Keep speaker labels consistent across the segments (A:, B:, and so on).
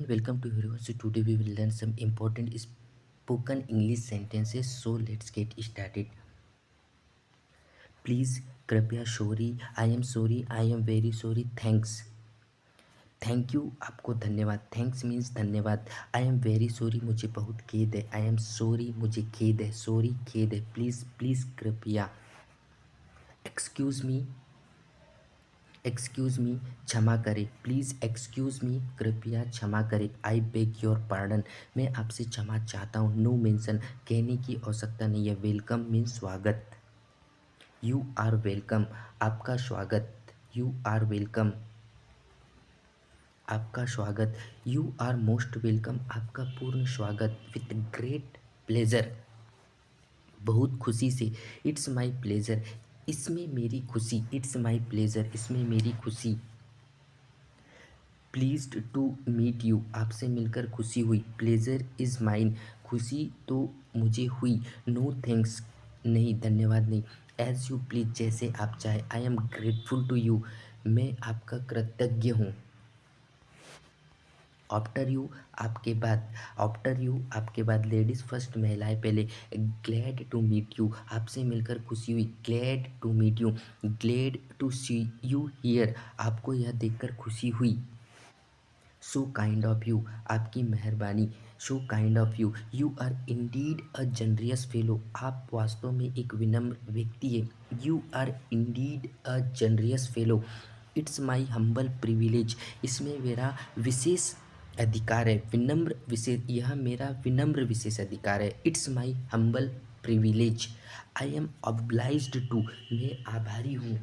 A: Welcome to Heroes. So today we will learn some important spoken English sentences. So let's get started. Please, कृपया, sorry, I am sorry, I am very sorry, thanks. Thank you आपको धन्यवाद. Thanks means धन्यवाद. I am very sorry मुझे बहुत खेद है. I am sorry मुझे खेद है. सॉरी खेद है. प्लीज़ प्लीज़ कृपया. Excuse me. एक्सक्यूज़ मी क्षमा करें. प्लीज़ एक्सक्यूज़ मी कृपया क्षमा करें. आई बेग योर पार्डन मैं आपसे क्षमा चाहता हूँ. नो मेंशन कहने की आवश्यकता नहीं है. वेलकम मीन्स स्वागत. यू आर वेलकम आपका स्वागत. यू आर वेलकम आपका स्वागत. यू आर मोस्ट वेलकम आपका पूर्ण स्वागत. विथ ग्रेट प्लेजर बहुत खुशी से. इट्स माई प्लेजर इसमें मेरी खुशी. इट्स माई प्लेजर इसमें मेरी खुशी. प्लीज्ड टू मीट यू आपसे मिलकर खुशी हुई. प्लेजर इज़ माइन खुशी तो मुझे हुई. नो थैंक्स नहीं धन्यवाद नहीं. एज यू प्लीज जैसे आप चाहे. I am grateful to you मैं आपका कृतज्ञ हूँ. आफ्टर यू आपके बाद. आफ्टर यू आपके बाद. लेडीज़ फर्स्ट महिलाएं पहले. ग्लैड टू मीट यू आपसे मिलकर खुशी हुई. Glad to meet you. Glad to see you here आपको यह देखकर खुशी हुई. सो काइंड ऑफ यू आपकी मेहरबानी. So kind of you. You are indeed a generous fellow आप वास्तव में एक विनम्र व्यक्ति है. You are indeed a generous fellow. It's my humble privilege इसमें मेरा विशेष अधिकार है. विनम्र विशेष यह मेरा विनम्र विशेष अधिकार है. It's my humble privilege. I am obliged to मैं आभारी हूँ.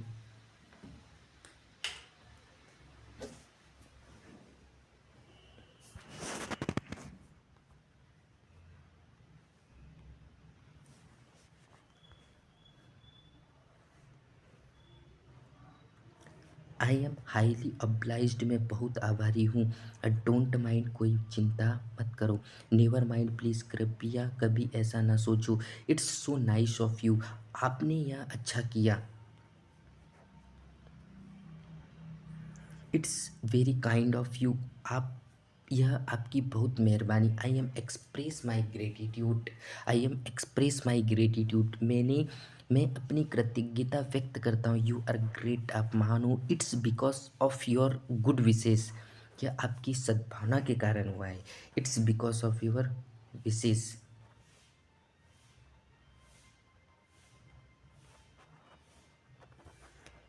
A: आई एम हाईली ऑब्लाइज्ड मैं बहुत आभारी हूँ. डोंट माइंड कोई चिंता मत करो. नेवर माइंड प्लीज़ कृपया कभी ऐसा ना सोचो. It's so nice of you आपने यह अच्छा किया. It's very kind of you आप यह आपकी बहुत मेहरबानी. I am express my gratitude. I am express my gratitude मैं अपनी कृतज्ञता व्यक्त करता हूँ. यू आर ग्रेट आप महान हो. It's because of your good विशेष यह आपकी सद्भावना के कारण हुआ है. इट्स बिकॉज ऑफ योर विशेष.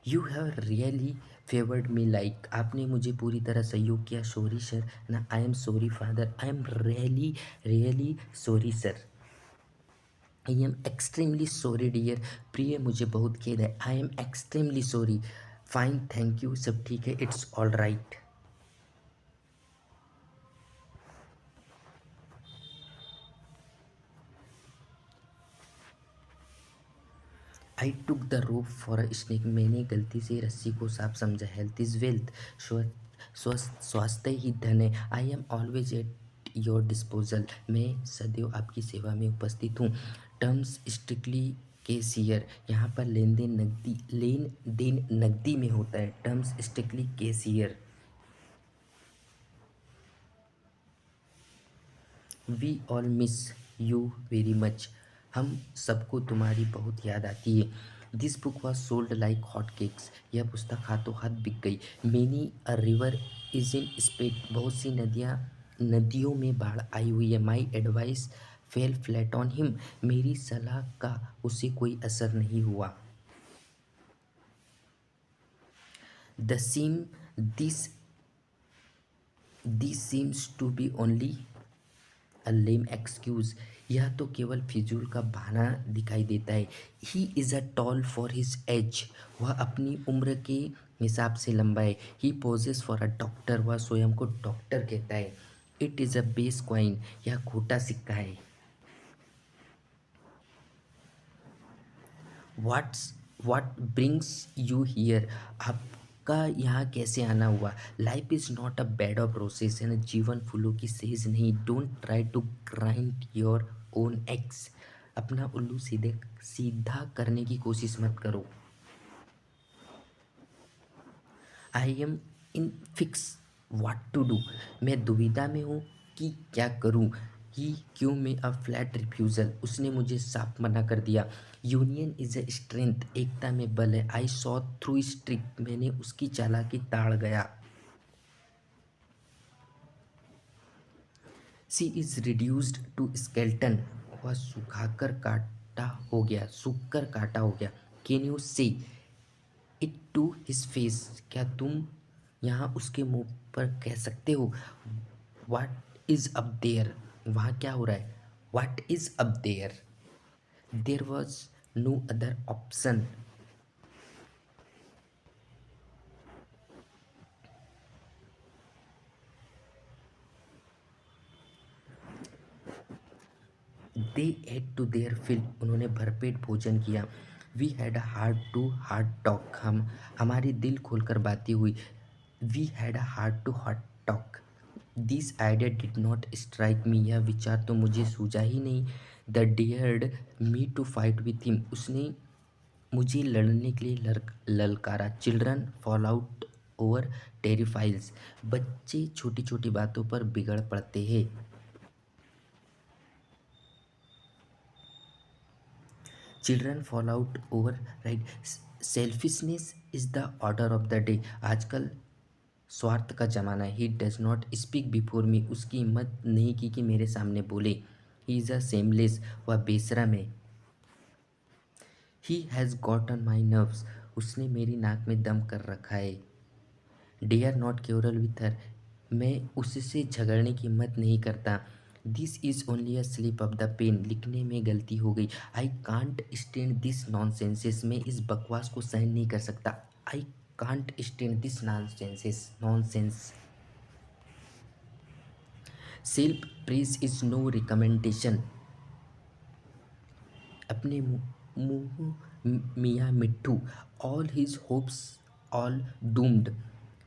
A: You have really favoured me like आपने मुझे पूरी तरह सहयोग किया. सॉरी सर ना. I am sorry father. I am really really sorry sir. I am extremely sorry dear प्रिय मुझे बहुत खेद है. I am extremely sorry. Fine thank you सब ठीक है. It's all right. I took the rope for a snake मैंने गलती से रस्सी को सांप समझा. हेल्थ इज़ वेल्थ स्वस्थ स्वास्थ्य ही धन है. I am always at your disposal मैं सदैव आपकी सेवा में उपस्थित हूँ. टर्म्स स्ट्रिक्टली केशियर यहाँ पर लेन देन नकदी में होता है. Terms strictly cashier. We all miss you very much हम सबको तुम्हारी बहुत याद आती है. This book was sold like hot cakes यह पुस्तक हाथों हाथ बिक गई. Many a river is in spate बहुत सी नदियों में बाढ़ आई हुई है. My advice fell flat on him मेरी सलाह का उसे कोई असर नहीं हुआ. The seem this this seems to be only a lame excuse यह तो केवल फिजूल का बहाना दिखाई देता है. ही is a tall for his age वह अपनी उम्र के हिसाब से लंबा है. ही पोजेस फॉर अ डॉक्टर वह स्वयं को डॉक्टर कहता है. It is a base coin यह खोटा सिक्का है. What's what brings you here आपका यहाँ कैसे आना हुआ. Life is not a bad of process है ना. जीवन फूलों की सेज नहीं. Don't try to grind your own eggs अपना उल्लू सीधे सीधा करने की कोशिश मत करो. I am in fix what to do. मैं दुविधा में हूँ कि क्या करूँ। ही क्यों में अ फ्लैट रिफ्यूज़ल। उसने मुझे साफ मना कर दिया। यूनियन इज़ अ स्ट्रेंथ, एकता में बल है। आई सॉ थ्रू स्ट्रिक, मैंने उसकी चालाकी ताड़ गया। सी इज रिड्यूस्ड टू स्केल्टन, वह सुखाकर काटा हो गया, सूख कर काटा हो गया। कैन यू से इट टू हिज फेस, क्या तुम यहाँ उसके मुंह पर कह सकते हो। वाट इज अप देयर, वहाँ क्या हो रहा है। What is up there. There was no other option. They ate to their fill, उन्होंने भरपेट भोजन किया। We had a heart to heart talk, हम हमारी दिल खोलकर बातें हुई। We had a heart to heart talk. This idea did not strike me, यह विचार तो मुझे सूझा ही नहीं। The dared me to fight with him, उसने मुझे लड़ने के लिए ललकारा। चिल्ड्रन फॉल आउट ओवर टेरिफाइल्स, बच्चे छोटी छोटी बातों पर बिगड़ पड़ते हैं। Children fall out over, right. Selfishness is the order of the day, आजकल स्वार्थ का जमाना है। He does not speak before me, उसकी हिम्मत नहीं की कि मेरे सामने बोले। ही इज़ अ सेमलेस, वह बेशरम है। He has got on my nerves, उसने मेरी नाक में दम कर रखा है। Dare not quarrel with her, मैं उससे झगड़ने की हिम्मत नहीं करता। This is only a slip of the pen, लिखने में गलती हो गई। I can't stand this nonsenses, मैं इस बकवास को सहन नहीं कर सकता। I can't stand this nonsense. Self praise is no recommendation, अपने मुंह मियाँ मिट्ठू। All his hopes all doomed,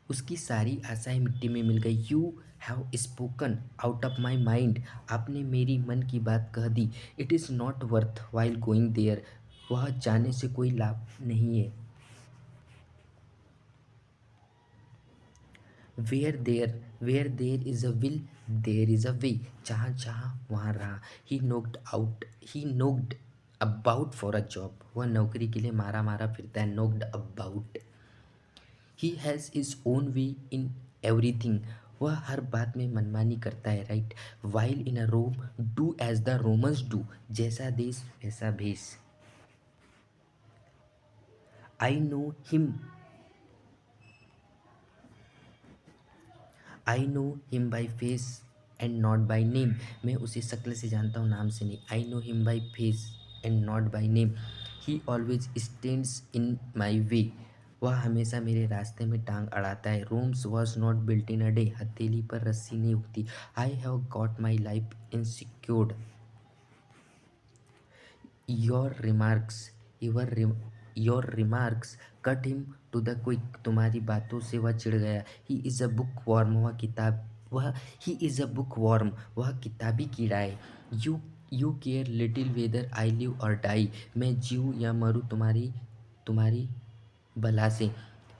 A: उसकी सारी आशाएं मिट्टी में मिल गई। You have spoken out of my mind, आपने मेरी मन की बात कह दी। It is not worth while going there, वह जाने से कोई लाभ नहीं है। Where there is a will there is a way, जहाँ जहाँ वहाँ रहा। He knocked about for a job, वह नौकरी के लिए मारा मारा फिरता है। Knocked about. He has is own way in everything, वह हर बात में मनमानी करता है, right. While in a Rome do as the Romans do, जैसा देश वैसा भेष। I know him I know him by face and not by name, मैं उसे शक्ल से जानता हूँ, नाम से नहीं। I know him by face and not by name. He always stands in my way, वह हमेशा मेरे रास्ते में टांग अड़ाता है। Rome's was not built in a day, हथेली पर रस्सी नहीं उगती। I have got my life insecured. Your remarks your your remarks cut him to the quick, तुम्हारी बातों से वह चिढ़ गया। He is a book worm, वह he is a book worm, वह किताबी कीड़ा है। You care little whether I live or die, मैं जीऊँ या मरूँ तुम्हारी तुम्हारी भला से।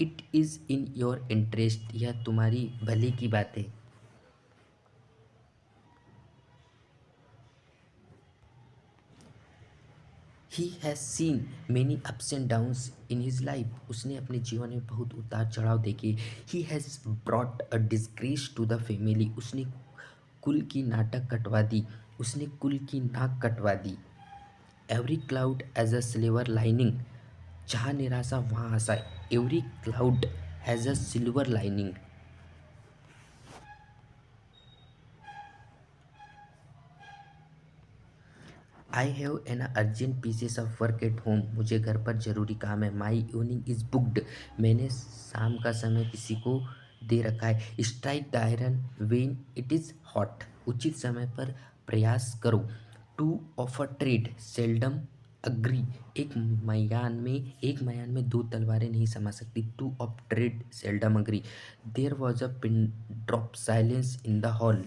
A: It is in your interest, यह तुम्हारी भले की बात है। He has seen many ups and downs in his life, उसने अपने जीवन में बहुत उतार चढ़ाव देखे। He has brought a disgrace to the family, उसने कुल की नाक कटवा दी। Every cloud as a silver lining, जहाँ निराशा वहाँ आशा। Every cloud has a silver lining. I have an urgent pieces of work at home, मुझे घर पर ज़रूरी काम है। माई इवनिंग इज़ बुकड, मैंने शाम का समय किसी को दे रखा है। Strike the iron when it is hot, उचित समय पर प्रयास करो। Two of a trade seldom agree, एक मयान में दो तलवारें नहीं समा सकती। Two of trade seldom agree. There was a pin drop silence in the hall.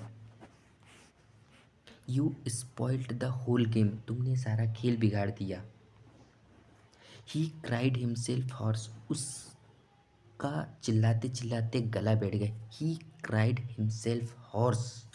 A: You spoiled the whole game, तुमने सारा खेल बिगाड़ दिया। ही क्राइड हिमसेल्फ हॉर्स, उसका चिल्लाते चिल्लाते गला बैठ गए। ही cried himself hoarse.